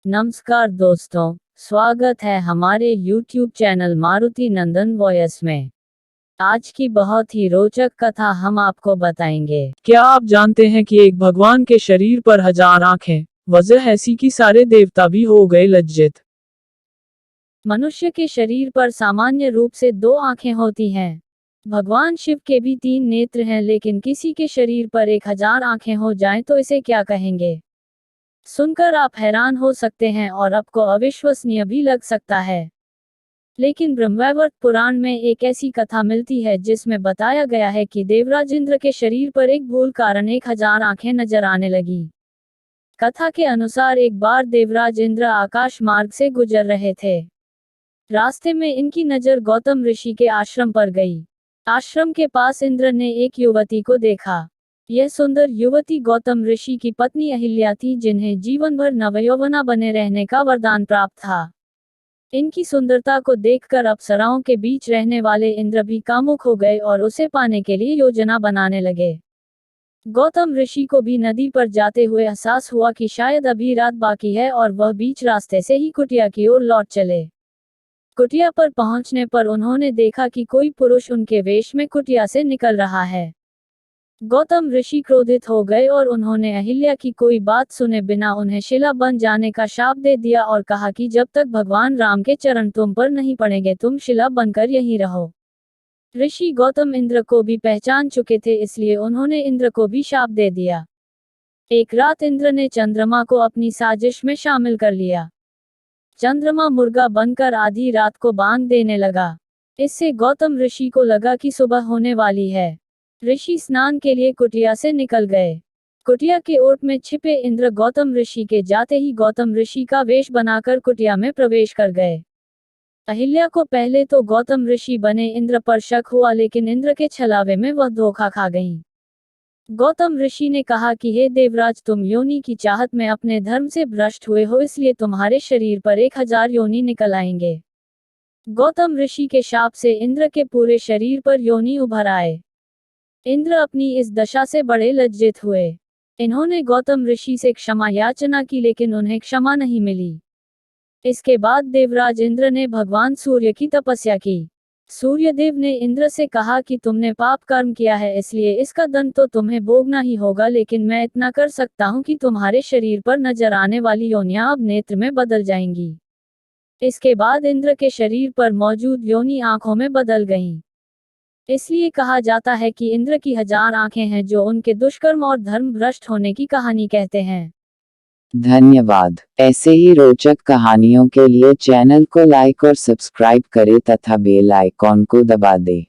नमस्कार दोस्तों, स्वागत है हमारे YouTube चैनल मारुति नंदन वॉयस में। आज की बहुत ही रोचक कथा हम आपको बताएंगे। क्या आप जानते हैं कि एक भगवान के शरीर पर 1000 आंखें, वजह ऐसी कि सारे देवता भी हो गए लज्जित। मनुष्य के शरीर पर सामान्य रूप से 2 आंखें होती हैं। भगवान शिव के भी 3 नेत्र हैं, लेकिन किसी के शरीर पर 1000 आंखें हो जाएं तो इसे क्या कहेंगे? सुनकर आप हैरान हो सकते हैं और आपको अविश्वसनीय भी लग सकता है। लेकिन ब्रह्मवैवर्त पुराण में एक ऐसी कथा मिलती है जिसमें बताया गया है कि देवराज इंद्र के शरीर पर एक भूल कारण 1000 आंखें नजर आने लगी। कथा के अनुसार एक बार देवराज इंद्र आकाश मार्ग से गुजर रहे थे। रास्ते में इनकी नजर गौतम ऋषि के आश्रम पर गई। आश्रम के पास इंद्र ने एक युवती को देखा। यह सुंदर युवती गौतम ऋषि की पत्नी अहिल्या थी, जिन्हें जीवन भर नवयौवना बने रहने का वरदान प्राप्त था। इनकी सुंदरता को देखकर अप्सराओं के बीच रहने वाले इंद्र भी कामुक हो गए और उसे पाने के लिए योजना बनाने लगे। गौतम ऋषि को भी नदी पर जाते हुए एहसास हुआ कि शायद अभी रात बाकी है और वह बीच रास्ते से ही कुटिया की ओर लौट चले। कुटिया पर पहुंचने पर उन्होंने देखा कि कोई पुरुष उनके वेश में कुटिया से निकल रहा है। गौतम ऋषि क्रोधित हो गए और उन्होंने अहिल्या की कोई बात सुने बिना उन्हें शिला बन जाने का शाप दे दिया और कहा कि जब तक भगवान राम के चरण तुम पर नहीं पड़ेंगे तुम शिला बनकर यहीं रहो। ऋषि गौतम इंद्र को भी पहचान चुके थे, इसलिए उन्होंने इंद्र को भी शाप दे दिया। एक रात इंद्र ने चंद्रमा को अपनी साजिश में शामिल कर लिया। चंद्रमा मुर्गा बनकर आधी रात को बांग देने लगा। इससे गौतम ऋषि को लगा कि सुबह होने वाली है। ऋषि स्नान के लिए कुटिया से निकल गए। कुटिया के ओट में छिपे इंद्र गौतम ऋषि के जाते ही गौतम ऋषि का वेश बनाकर कुटिया में प्रवेश कर गए। अहिल्या को पहले तो गौतम ऋषि बने इंद्र पर शक हुआ, लेकिन इंद्र के छलावे में वह धोखा खा गईं। गौतम ऋषि ने कहा कि हे देवराज, तुम योनि की चाहत में अपने धर्म से भ्रष्ट हुए हो, इसलिए तुम्हारे शरीर पर 1000 योनि निकल आएंगे। गौतम ऋषि के शाप से इंद्र के पूरे शरीर पर योनि उभर आए। इंद्र अपनी इस दशा से बड़े लज्जित हुए। इन्होंने गौतम ऋषि से क्षमा याचना की, लेकिन उन्हें क्षमा नहीं मिली। इसके बाद देवराज इंद्र ने भगवान सूर्य की तपस्या की। सूर्यदेव ने इंद्र से कहा कि तुमने पाप कर्म किया है, इसलिए इसका दंड तो तुम्हें भोगना ही होगा, लेकिन मैं इतना कर सकता हूँ कि तुम्हारे शरीर पर नजर आने वाली योनियां अब नेत्र में बदल जाएंगी। इसके बाद इंद्र के शरीर पर मौजूद योनि आंखों में बदल गईं। इसलिए कहा जाता है कि इंद्र की 1000 आंखें हैं, जो उनके दुष्कर्म और धर्म भ्रष्ट होने की कहानी कहते हैं। धन्यवाद। ऐसे ही रोचक कहानियों के लिए चैनल को लाइक और सब्सक्राइब करें तथा बेल आइकॉन को दबा दें।